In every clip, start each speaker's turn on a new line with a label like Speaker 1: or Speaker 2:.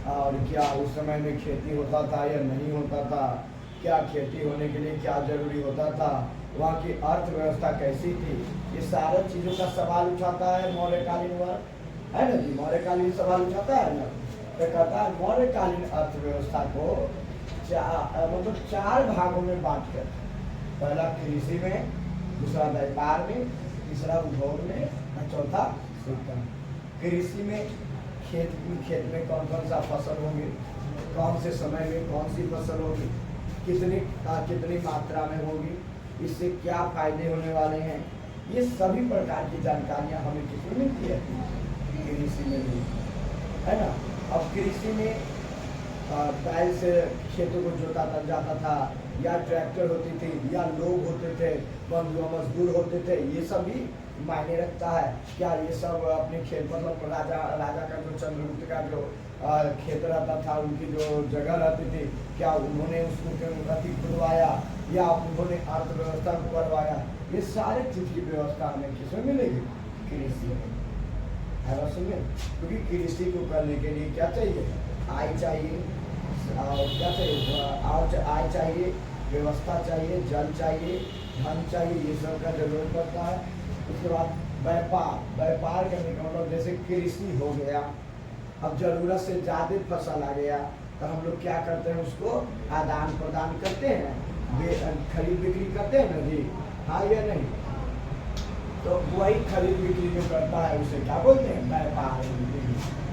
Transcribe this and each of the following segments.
Speaker 1: और क्या उस समय में खेती होता था या नहीं होता था, क्या खेती होने के लिए क्या जरूरी होता था, वहाँ की अर्थव्यवस्था कैसी थी, ये सारे चीज़ों का सवाल उठाता है मौर्यकालीन वर्ग, है ना जी। मौर्यकालीन सवाल उठाता है ना, तो कहता है मौर्यकालीन अर्थव्यवस्था को मतलब 4 भागों में बांट कर, पहला कृषि में, दूसरा व्यापार में, तीसरा उद्योग में और चौथा शिक्षा। कृषि में खेत में कौन कौन सा फसल होंगे, कौन से समय में कौन सी फसल होगी, कितनी मात्रा में होगी, इससे क्या फायदे होने वाले हैं, ये सभी प्रकार की जानकारियाँ हमें किसमें मिलती है, कृषि में भी, है ना। अब कृषि में बैल से खेतों को जोता जाता था, या ट्रैक्टर होती थी, या लोग होते थे, मजदूर होते थे, ये सब भी मायने रखता है। क्या ये सब अपने खेत, मतलब राजा का जो चंद्रगुप्त का जो खेत रहता था, उनकी जो जगह रहती थी, क्या उन्होंने उसको अति खुदवाया या उन्होंने अर्थव्यवस्था को करवाया, ये सारे चीज़ की व्यवस्था हमें किसमें मिलेगी, कृषि में, है ना। सुनिए, क्योंकि कृषि को करने के लिए क्या चाहिए, आय चाहिए, और क्या चाहिए, आय चाहिए, व्यवस्था चाहिए, जल चाहिए, धन चाहिए, ये सब का जरूरत पड़ता है। उसके बाद व्यापार करने का मतलब जैसे कृषि हो गया, अब जरूरत से ज़्यादा फसल आ गया तो हम लोग क्या करते हैं, उसको आदान प्रदान करते हैं, खरीद बिक्री करते हैं ना जी, हाँ या नहीं। तो वही खरीद बिक्री जो करता है उसे क्या बोलते हैं, व्यापार।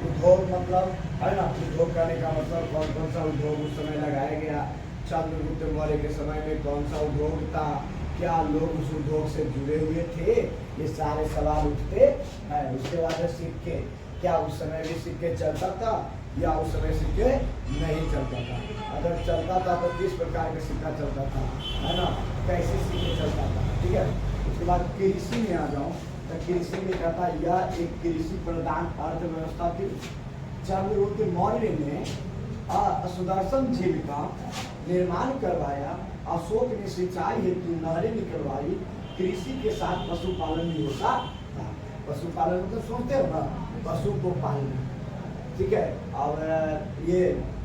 Speaker 1: उद्योग मतलब, है ना, उद्योग करने का मतलब कौन कौन सा उद्योग उस समय लगाया गया, चंद्रगुप्त मौर्य के समय में कौन सा उद्योग था, क्या लोग उस उद्योग से जुड़े हुए थे, ये सारे सवाल उठते हैं। उसके बाद सिक्के, क्या उस समय भी सिक्के चलता था या उस समय सिक्के नहीं चलता था, अगर चलता था तो किस प्रकार का सिक्का चलता था, है ना, कैसे सिक्के चलता था, ठीक है। उसके बाद कृषि में आ जाऊँ तो कृषि में कहता यह एक कृषि प्रधान अर्थव्यवस्था थी। चंद्रगुप्त मौर्य ने सुदर्शन झील का निर्माण करवाया, अशोक ने सिंचाई हेतु नहरें निकलवाई, कृषि के साथ पशुपालन भी होता था। पशुपालन मतलब सुनते हो ना, पशु को पालना, ठीक है। और ये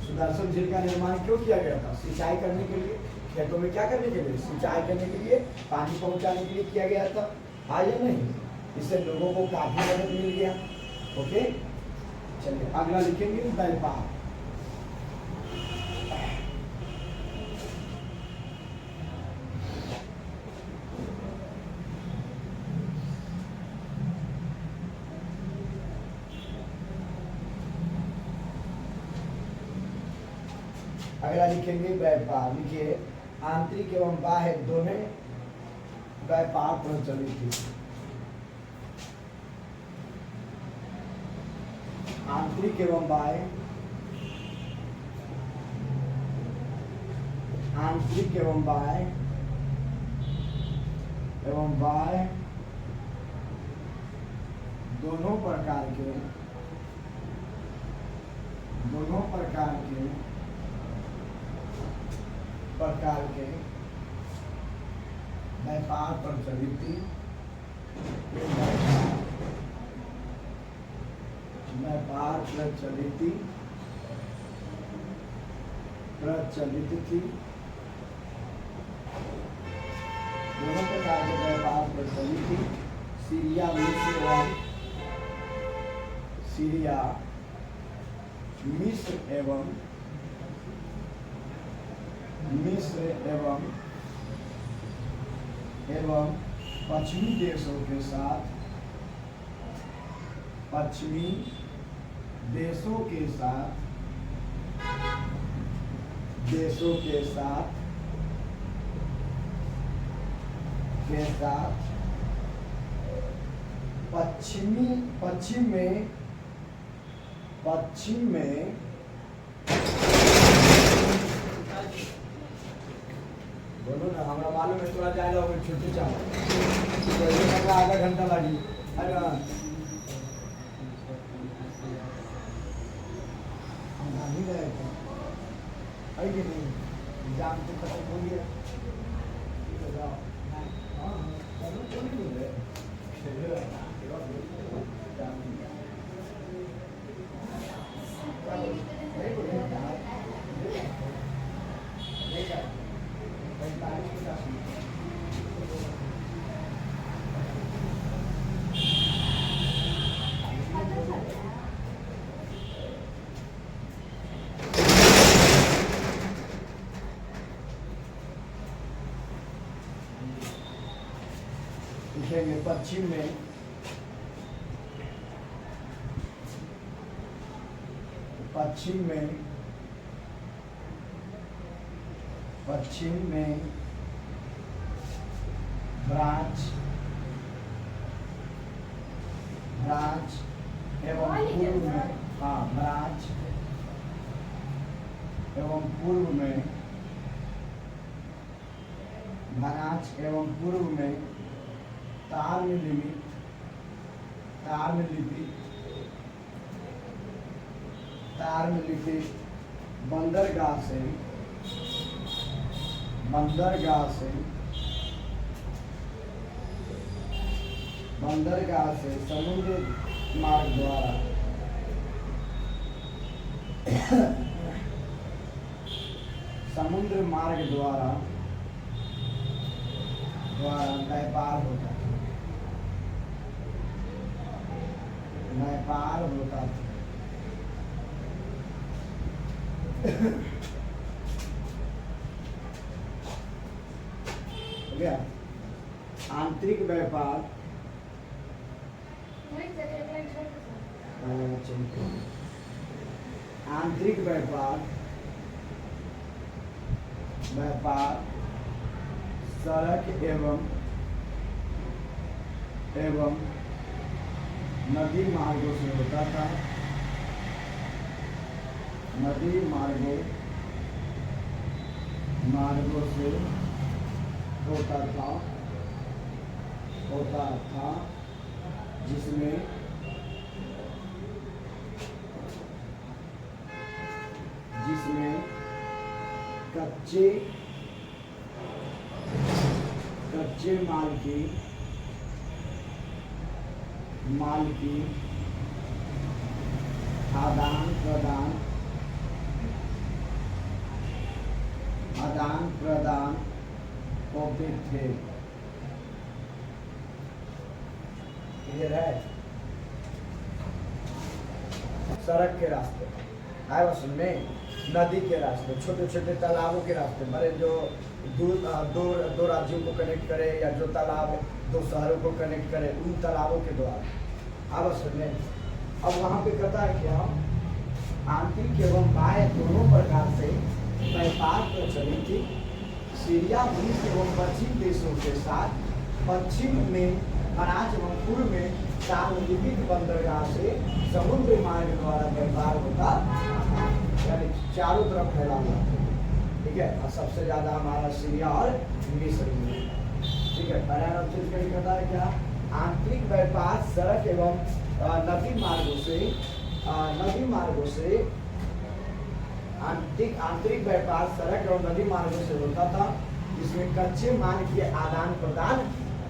Speaker 1: सुदर्शन झील का निर्माण क्यों किया गया था, सिंचाई करने के लिए, खेतों में क्या करने के लिए, सिंचाई करने के लिए, पानी पहुंचाने के लिए किया गया था, हाँ या नहीं। इससे लोगों को काफी मदद मिल गया। ओके, चलिए अगला लिखेंगे व्यापार। अगला लिखेंगे व्यापार। लिखिए, आंतरिक एवं बाह्य दोनों व्यापार प्रचलित थी। आंतरिक एवं बाह्य, आंतरिक एवं बाह्य दोनों प्रकार के व्यापार प्रचलित थी। व्यापार प्रचलित थी। दोनों प्रकार के व्यापार प्रचलित थी। सीरिया मिस्र एवं पश्चिमी देशों के साथ पश्चिम में बोलो ना, हमारा मालूम है थोड़ा जाएगा छुट्टी चाहो तो आधा घंटा लगी, है ना। हम नहीं गए थे, है कि नहीं, एग्जाम तो खत्म हो गया, हाँ क्यों नहीं बोल रहे, लिखेंगे पश्चिम में, पश्चिम में ब्रांच एवं पूर्व में, हाँ ब्रांच एवं पूर्व में, ब्रांच एवं पूर्व में तार में लिपित बंदरगाह से समुद्र मार्ग द्वारा व्यापार होता था। हो गया। आंतरिक व्यापार सड़क एवं नदी मार्गों से होता था। नदी मार्गों से होता था जिसमें कच्चे माल की आदान प्रदान होते थे। क्लियर है? सड़क के रास्ते आए वसन में, नदी के रास्ते, छोटे छोटे तालाबों के रास्ते, बड़े जो दो राज्यों को कनेक्ट करे या जो तालाब दो शहरों को कनेक्ट करे, उन तालाबों के द्वारा अवश्य में। अब वहाँ पे कहता है कि हम आंतरिक एवं बाह्य दोनों प्रकार से व्यापार प्रचलित थी। सीरिया, मिस्र एवं पश्चिम देशों के साथ पश्चिम में अनाज एवं पूर्व में सार्वजनिक बंदरगाह से समुद्र मार्ग द्वारा व्यापार होता, यानी चारों तरफ फैला हुआ। ठीक है, और सबसे ज्यादा हमारा सीरिया और मिस्र में। ठीक है, पहला चीज कहता है क्या? आंतरिक व्यापार सड़क एवं नदी मार्गों से आंतरिक व्यापार सड़क एवं नदी मार्गों से होता था, जिसमें कच्चे माल के आदान प्रदान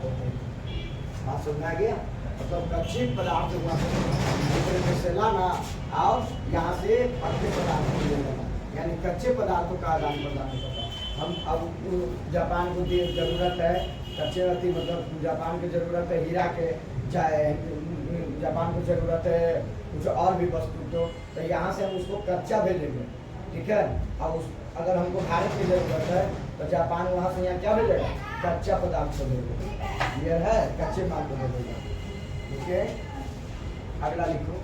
Speaker 1: होते थे। बात समझ में आ गया? मतलब कच्चे पदार्थ से लाना और यहाँ से पक्के पदार्थ को ले लेना, यानी कच्चे पदार्थों का आदान प्रदान होता था। हम अब जापान को जरूरत है कच्चे रत्ती, मतलब जापान की जरूरत है हीरा के, चाहे जापान को जरूरत है कुछ और भी वस्तु तो यहाँ से हम उसको कच्चा भेजेंगे। ठीक है, अब अगर हमको भारत की जरूरत है तो जापान वहाँ से यहाँ क्या भेजेगा? कच्चा पदार्थ को भेजेगा। क्लियर है? कच्चे माल को भेजेगा। ठीक है, अगला लिखो।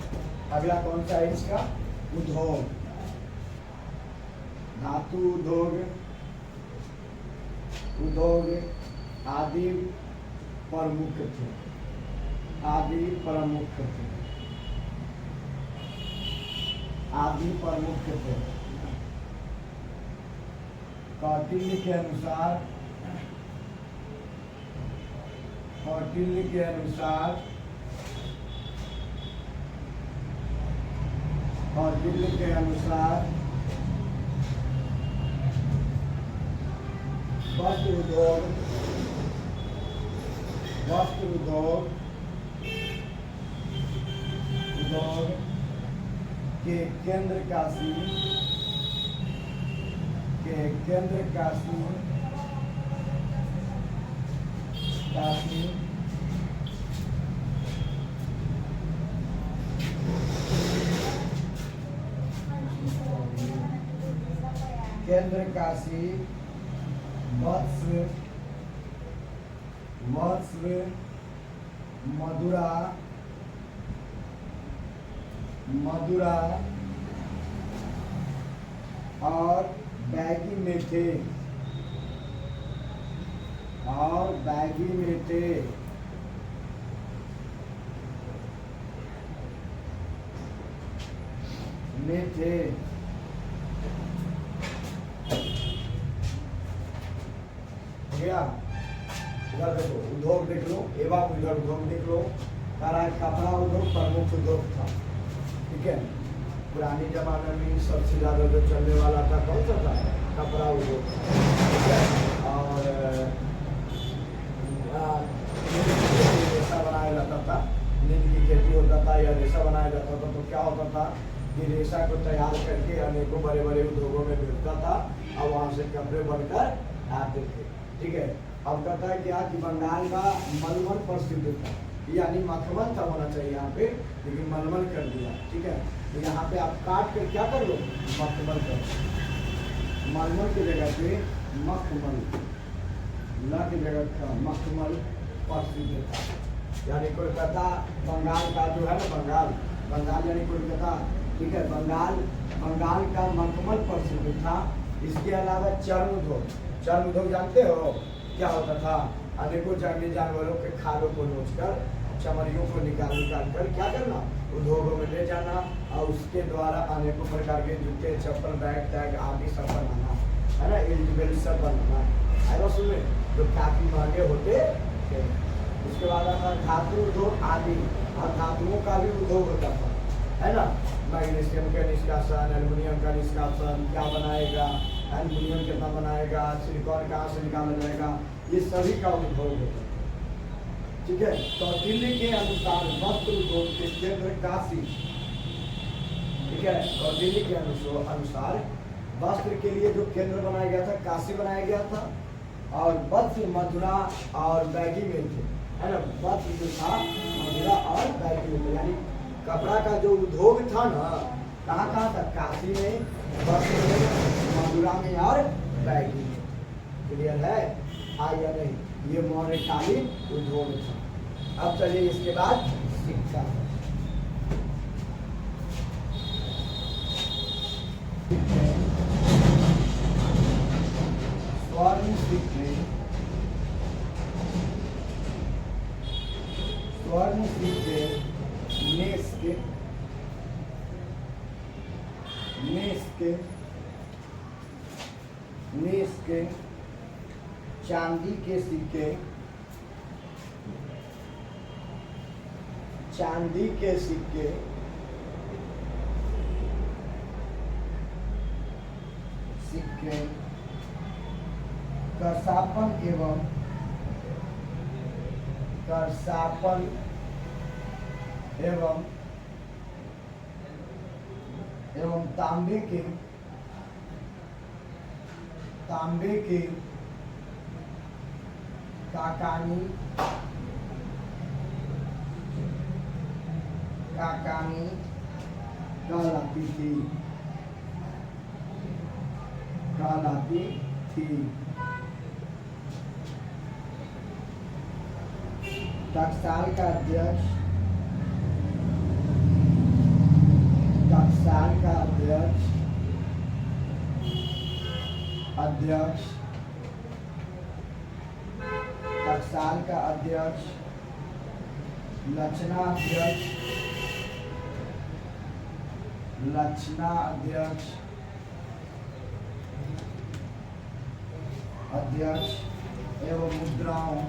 Speaker 1: अगला कौन सा है इसका? उद्योग, धातु उद्योग आदि प्रमुख थे। कौटिल्य के अनुसार वस्त्र उद्योग के केंद्र काशी वत्स मदुरा मदुरा और बैगी में थे, और बैगी में थे। में थे गया। इधर देखो उद्योग देख लो, एवं इधर उद्योग देख लो। कपड़ा उद्योग प्रमुख उद्योग था, ठीक है। पुराने जमाने में सबसे ज्यादा जो चलने वाला था कौन सा था? कपड़ा उद्योग था, ठीक है। और रेशा बनाया जाता था, नील की खेती होता था या रेशा बनाया जाता था। तो क्या होता था कि रेशा को तैयार करके अनेकों बड़े बड़े उद्योगों में बेचता था और वहाँ से कपड़े बनकर आते थे, ठीक है। अब कहता है क्या कि बंगाल का मलमल प्रसिद्ध था, यानी मखमल था होना चाहिए यहाँ पे, लेकिन मलमल कर दिया, ठीक है। तो यहाँ पे आप काट कर क्या कर लो? मखमल कर। मलमल की जगह पे मखमल, ला की जगह का मखमल प्रसिद्ध था। यानी कोलकाता बंगाल का जो है ना, बंगाल यानी कोलकाता, ठीक है। बंगाल का मखमल प्रसिद्ध था। इसके अलावा चर्म उद्योग जानते हो क्या होता था? अनेकों जंगली जानवरों के खालों को नोचकर, चमड़ियों को निकाल कर क्या करना? उद्योगों में ले जाना और उसके द्वारा अनेकों प्रकार के जूते, चप्पल, बैग टैग आदि सब बनाना, है ना। इल्ड सब बनाना, है सुने, जो काफी महंगे होते थे। उसके बाद आता धातु उद्योग आदि, और धातुओं का भी उद्योग होता था, है ना। मैग्नीशियम का निष्कासन, एल्युमिनियम का निष्कासन, क्या बनाएगा, एल्युमिनियम कितना बनाएगा, सिलिकॉन कहाँ से निकाला जाएगा, ये सभी का उद्योग होता है, ठीक है। कौटिल्य के अनुसार वस्त्र उद्योग के केंद्र काशी, ठीक है। कौटिल्य के अनुसार वस्त्र के लिए जो केंद्र बनाया गया था, काशी बनाया गया था। और वस्त्र मथुरा और बैगी में थे, है ना। वस्त्र जो था मथुरा और बैगी में थे, यानी कपड़ा का जो उद्योग था ना, कहाँ था? काशी में, वस्त्र में, मथुरा में और बैगी में। क्लियर है? हाँ या नहीं? ये मौर्यकालीन उद्योग था। अब चलिए इसके बाद शिक्षा। स्वर्ण सिक्के मेष के चांदी के सिक्के, करसापन एवं तांबे के काकानी कहलाती थी। टकसाल का अध्यक्ष लक्षणा अध्यक्ष एवं मुद्राओं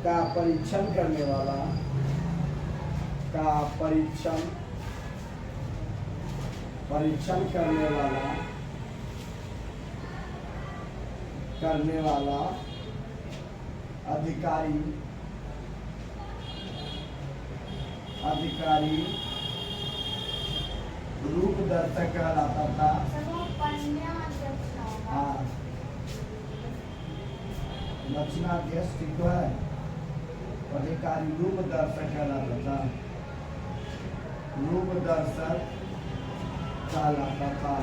Speaker 1: का परीक्षण करने वाला अधिकारी रूप दर्शक कहलाता था। हाँ, लक्षणाध्यक्ष ठीक है। अधिकारी रूप दर्शक कहलाता था। रूप दर्शक कहलाता था।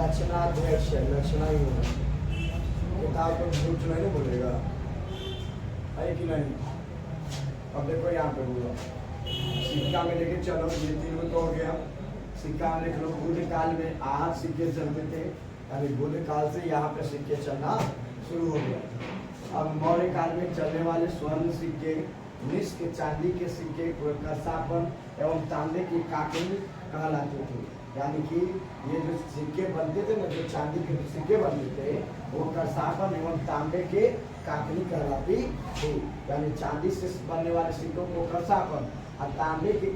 Speaker 1: लक्षणाध्यक्ष है, लक्षणा ही होगा। किताब तो झूठ नहीं बोलेगा, है कि नहीं। अब देखो यहाँ पे बोलो सिक्का में लेके चलो, ये 3 तो हो गया। सिक्का में देख लो बुद्ध काल में 8 सिक्के चलते थे, यानी बुद्ध काल से यहाँ पे सिक्के चलना शुरू हो गया। अब मौर्य काल में चलने वाले स्वर्ण सिक्के, निष्क चांदी के सिक्के, कर्सापन एवं तांबे की काकनी कहलाते थे। यानी कि ये जो सिक्के बनते थे ना, जो चांदी के सिक्के बनते थे, वो कर्सापन एवं तांबे के काकनी कहलाती थी। यानी चांदी से बनने वाले सिक्कों को कर्सापन और तांबे के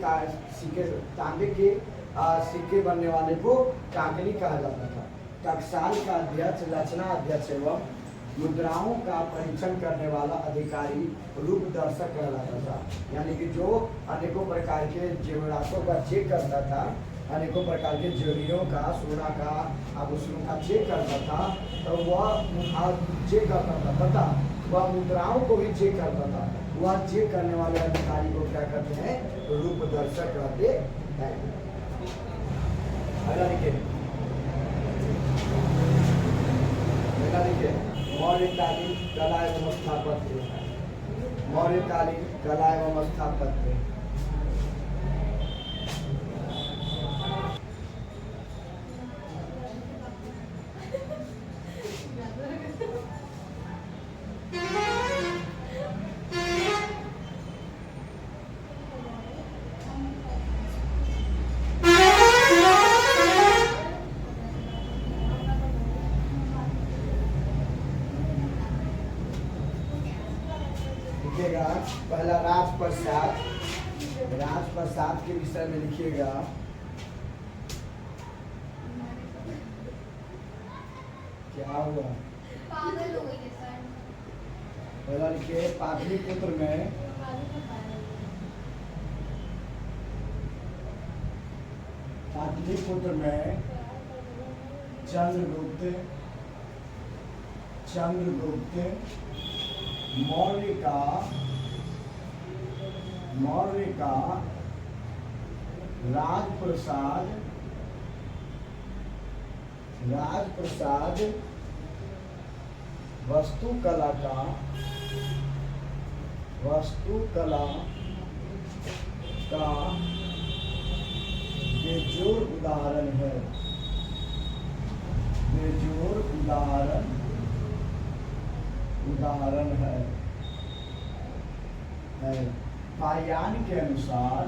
Speaker 1: सिक्के बनने वाले को काकनी कहा जाता था। टकसाल का अध्यक्ष लक्षणा अध्यक्ष एवं मुद्राओं का परीक्षण करने वाला अधिकारी रूप दर्शक कहलाता था। यानी कि जो अनेकों प्रकार के जेवरातों का चेक करता था, अनेकों प्रकार के ज्वेलरियों का, सोना का, आभूषणों का चेक करता था, तो वह चेक करता था, वह मुद्राओं को भी चेक करता था। वह चेक करने वाले अधिकारी को क्या कहते हैं? रूप दर्शक कहते हैं। अगला देखिए मौर्यकालीन कला एवं स्थापत्य। मौर्यकालीन कला एवं स्थापत्य लिखिएगा। पहला राजप्रसाद, राजप्रसाद के विषय में लिखिएगा। क्या हुआ?
Speaker 2: पागल हो गई सर।
Speaker 1: पहला लिखिए पाटलिपुत्र में, पाटलिपुत्र में चंद्रगुप्त मौर्य का राजप्रसाद वस्तुकला का बेजोड़ उदाहरण है। बेजोड़ उदाहरण है। फायान के अनुसार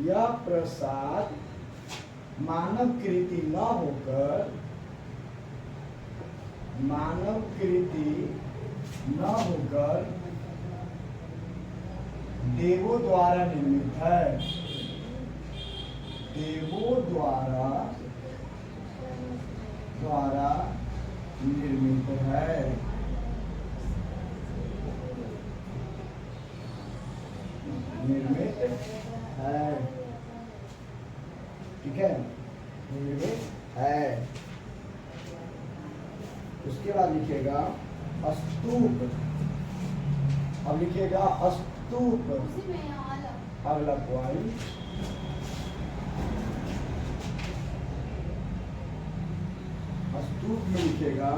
Speaker 1: यह प्रसाद मानव कृति न होकर देवों द्वारा निर्मित है। देवों द्वारा निर्मित है। ठीक है, निर्मित है। उसके बाद लिखिएगा स्तूप। अब लिखिएगा स्तूप। अगला पॉइंट स्तूप में लिखिएगा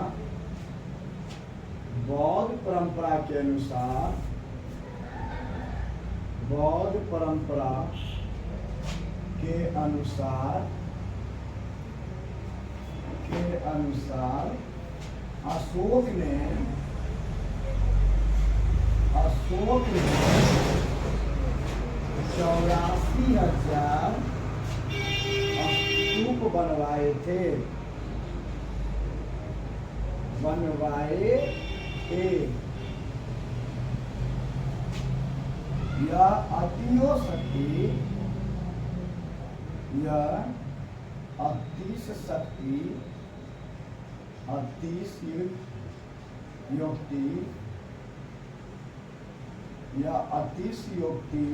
Speaker 1: बौद्ध परंपरा के अनुसार अशोक ने 84,000 स्तूप बनवाए थे। यह अतिशयोक्ति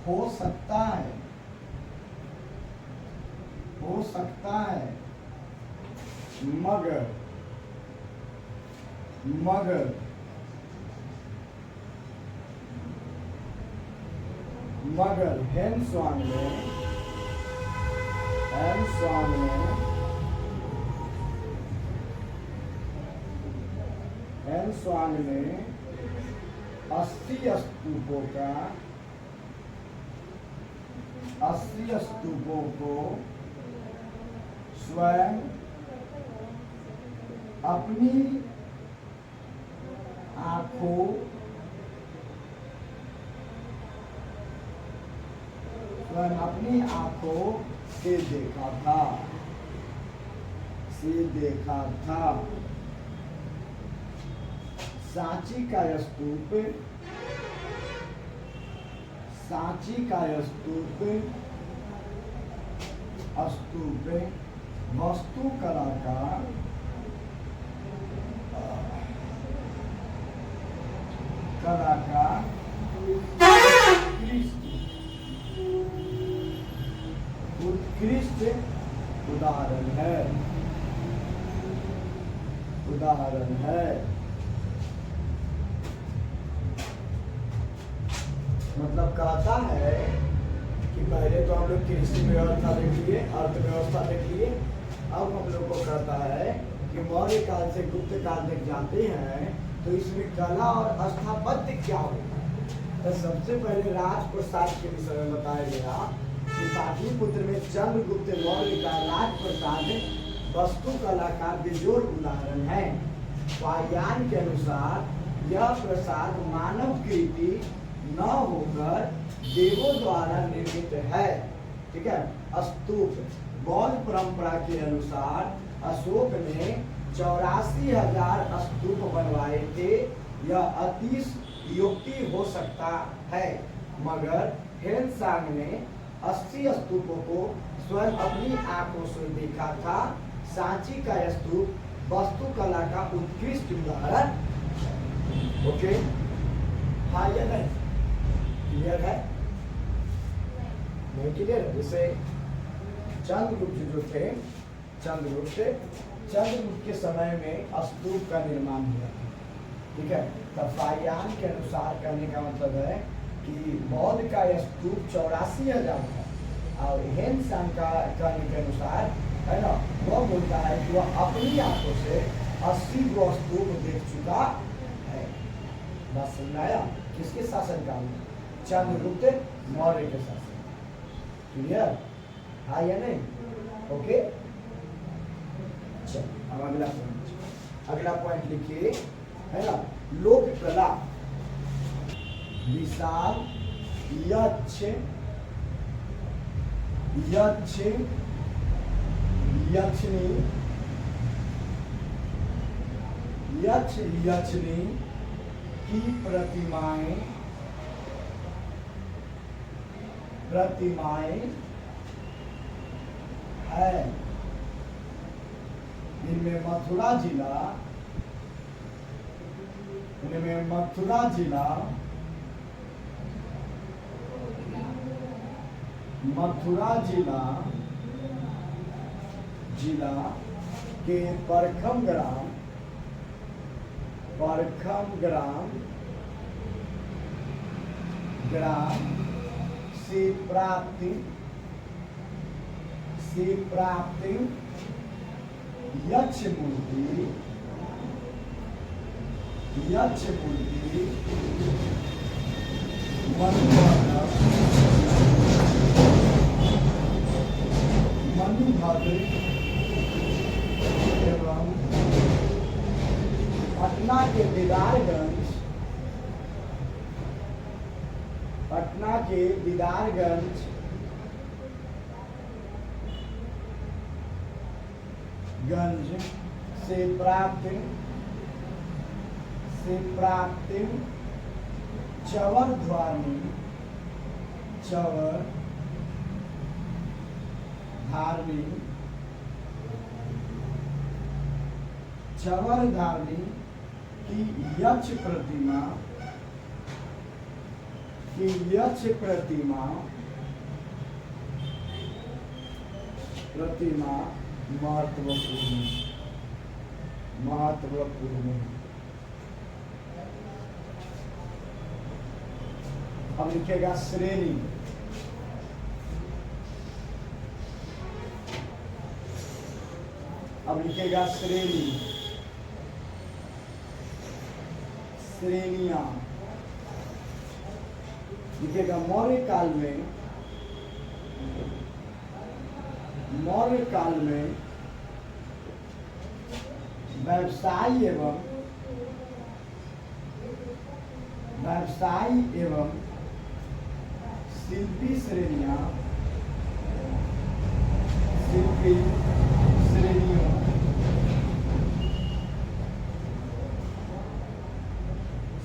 Speaker 1: हो सकता है हो सकता है, मगर मगर मगर हेनस्वांग में 80 स्तूपों को स्वयं अपनी आंखों से देखा था। सांची का स्तूप वास्तुकला का उत्कृष्ट उदाहरण है। मतलब कहता है कि पहले तो हम लोग कृषि व्यवस्था देख लिए, अर्थव्यवस्था देख लिए, अब हम लोग को कहता है कि मौर्य काल से गुप्त काल तक जाते हैं तो इसमें कला और स्थापत्य क्या होगा। तो सबसे पहले राजप्रसाद के विषय में बताया गया कि पाटलिपुत्र में चंद्रगुप्त मौर्य का राजप्रसाद वास्तुकला का बेजोड़ उदाहरण है। वायुयान के अनुसार यह प्रसाद मानव कृति न होकर देवों द्वारा निर्मित है। ठीक है। स्तूप बौद्ध परंपरा के अनुसार अशोक ने 84,000 स्तूप बनवाए थे। यह अतिशयोक्ति हो सकता है, मगर हेनसांग ने 80 स्तूपों को स्वयं अपनी आंखों से देखा था। सांची का स्तूप वास्तुकला का उत्कृष्ट उदाहरण। ओके, हाँ या नहीं? क्लियर है? नहीं क्लियर है? जैसे चंद्रगुप्त जो थे, चंद्रगुप्त के समय में स्तूप का निर्माण हुआ। ठीक है। तब वायुयान के अनुसार कहने का मतलब है कि बौद्ध का स्तूप 84,000 था और हेनसांग का कहने के अनुसार है ना, वह बोलता है कि वह अपनी आंखों से 80 गो स्तूप देख चुका है। बात समझ आया? किसके शासनकाल में? चंद्रगुप्त मौर्य के शासन। क्लियर? हाँ या नहीं? ओके, चलो अब अगला पॉइंट लिखिए, है ना। लोक कला विशाल यक्षनी की प्रतिमाएं है। इनमें मथुरा जिला के परखम ग्राम से प्राप्त यक्ष मूर्ति मनुभद्र एवं पटना के दीदारगंज से प्राप्त चवर धारणी की यक्ष प्रतिमा प्रतिमा महत्वपूर्ण। अब लिखेगा श्रेणी। अब लिखेगा श्रेणी, श्रेणियां। लिखेगा मौर्य काल में व्यवसायी एवं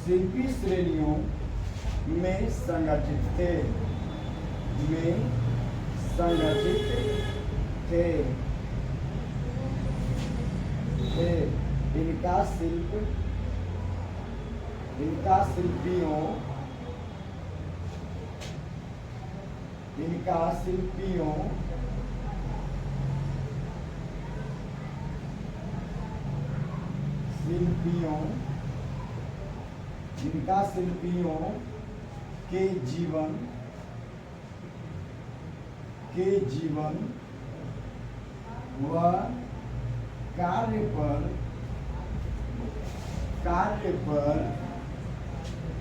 Speaker 1: शिल्पी श्रेणियों में संगठित थे। इनका शिल्पियों के जीवन व कार्य पर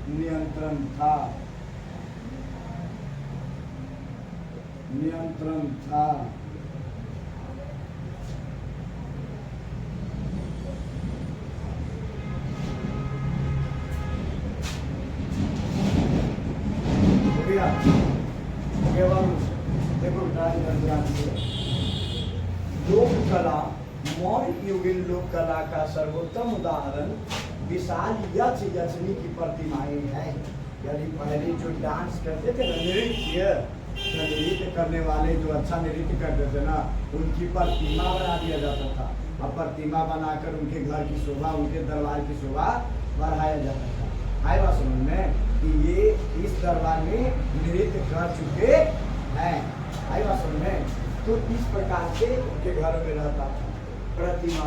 Speaker 1: नियंत्रण था। केवल देखो लोक कला, मौर्य युगीन लोक कला का सर्वोत्तम उदाहरण विशाल यक्ष यक्षिणी की प्रतिमाएं हैं। यानी पहले जो डांस करते थे ना, नृत्य करने वाले जो अच्छा नृत्य करते थे ना, उनकी प्रतिमा बना दिया जाता था। अब प्रतिमा बनाकर उनके घर की शोभा, उनके दरबार की शोभा बढ़ाया जाता था। आए बात समझ में कि ये इस दरबार में नृत्य कर चुके हैं। आई बात समझ में। तो इस प्रकार से उनके घर में रहता था प्रतिमा।